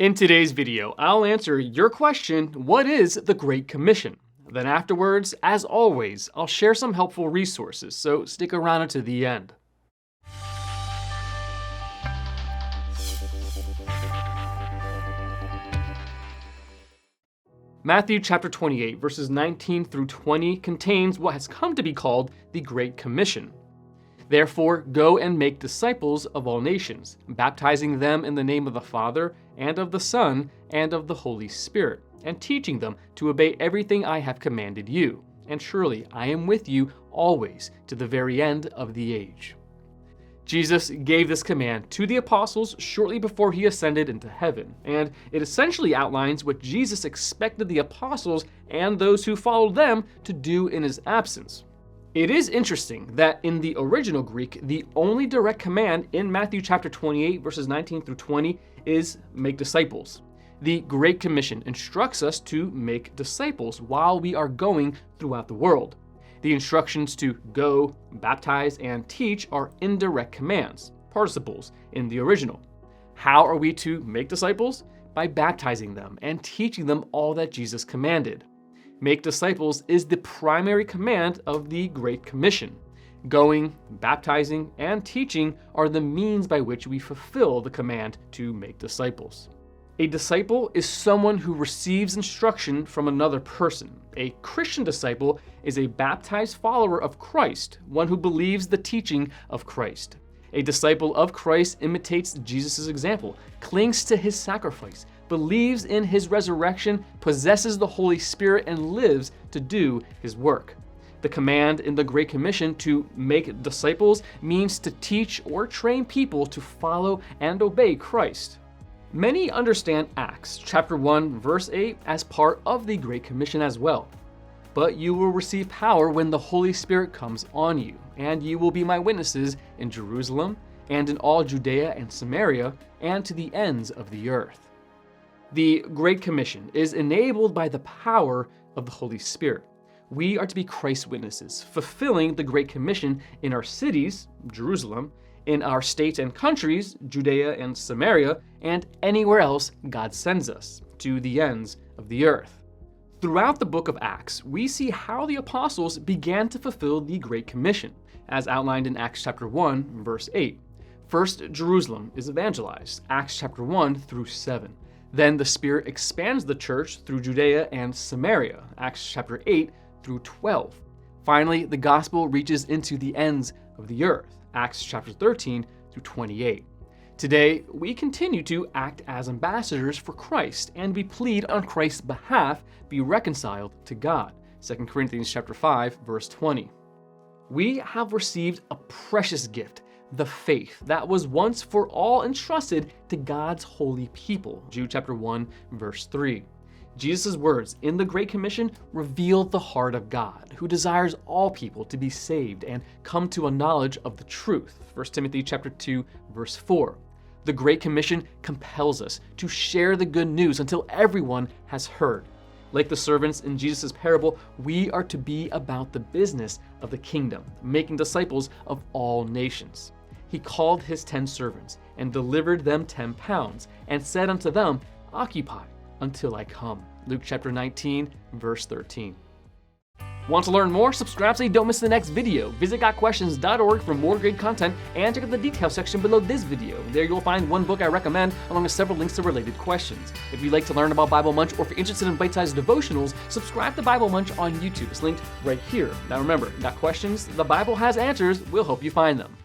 In today's video, I'll answer your question, what is the Great Commission? Then afterwards, as always, I'll share some helpful resources, so stick around until the end. Matthew chapter 28, verses 19 through 20 contains what has come to be called the Great Commission. Therefore, go and make disciples of all nations, baptizing them in the name of the Father, and of the Son, and of the Holy Spirit, and teaching them to obey everything I have commanded you. And surely I am with you always to the very end of the age. Jesus gave this command to the apostles shortly before he ascended into heaven, and it essentially outlines what Jesus expected the apostles and those who followed them to do in his absence. It is interesting that in the original Greek, the only direct command in Matthew chapter 28, verses 19 through 20 is make disciples. The Great Commission instructs us to make disciples while we are going throughout the world. The instructions to go, baptize, and teach are indirect commands, participles, in the original. How are we to make disciples? By baptizing them and teaching them all that Jesus commanded. Make disciples is the primary command of the Great Commission. Going, baptizing, and teaching are the means by which we fulfill the command to make disciples. A disciple is someone who receives instruction from another person. A Christian disciple is a baptized follower of Christ, one who believes the teaching of Christ. A disciple of Christ imitates Jesus' example, clings to his sacrifice, believes in his resurrection, possesses the Holy Spirit, and lives to do his work. The command in the Great Commission to make disciples means to teach or train people to follow and obey Christ. Many understand Acts chapter 1, verse 8 as part of the Great Commission as well. But you will receive power when the Holy Spirit comes on you, and you will be my witnesses in Jerusalem and in all Judea and Samaria and to the ends of the earth. The Great Commission is enabled by the power of the Holy Spirit. We are to be Christ's witnesses, fulfilling the Great Commission in our cities, Jerusalem, in our states and countries, Judea and Samaria, and anywhere else God sends us, to the ends of the earth. Throughout the book of Acts, we see how the apostles began to fulfill the Great Commission, as outlined in Acts chapter 1, verse 8. First, Jerusalem is evangelized, Acts chapter 1 through 7. Then the Spirit expands the church through Judea and Samaria, Acts chapter 8 through 12. Finally, the gospel reaches into the ends of the earth, Acts chapter 13 through 28. Today, we continue to act as ambassadors for Christ, and we plead on Christ's behalf, be reconciled to God, 2 Corinthians chapter 5, verse 20. We have received a precious gift, the faith that was once for all entrusted to God's holy people, Jude chapter 1, verse 3. Jesus' words in the Great Commission reveal the heart of God, who desires all people to be saved and come to a knowledge of the truth, 1 Timothy chapter 2, verse 4. The Great Commission compels us to share the good news until everyone has heard. Like the servants in Jesus' parable, we are to be about the business of the kingdom, making disciples of all nations. He called his 10 servants and delivered them 10 pounds and said unto them, Occupy until I come. Luke chapter 19, verse 13. Want to learn more? Subscribe so you don't miss the next video. Visit gotquestions.org for more great content and check out the details section below this video. There you'll find one book I recommend along with several links to related questions. If you'd like to learn about Bible Munch or if you're interested in bite-sized devotionals, subscribe to Bible Munch on YouTube. It's linked right here. Now remember, got questions? The Bible has answers. We'll help you find them.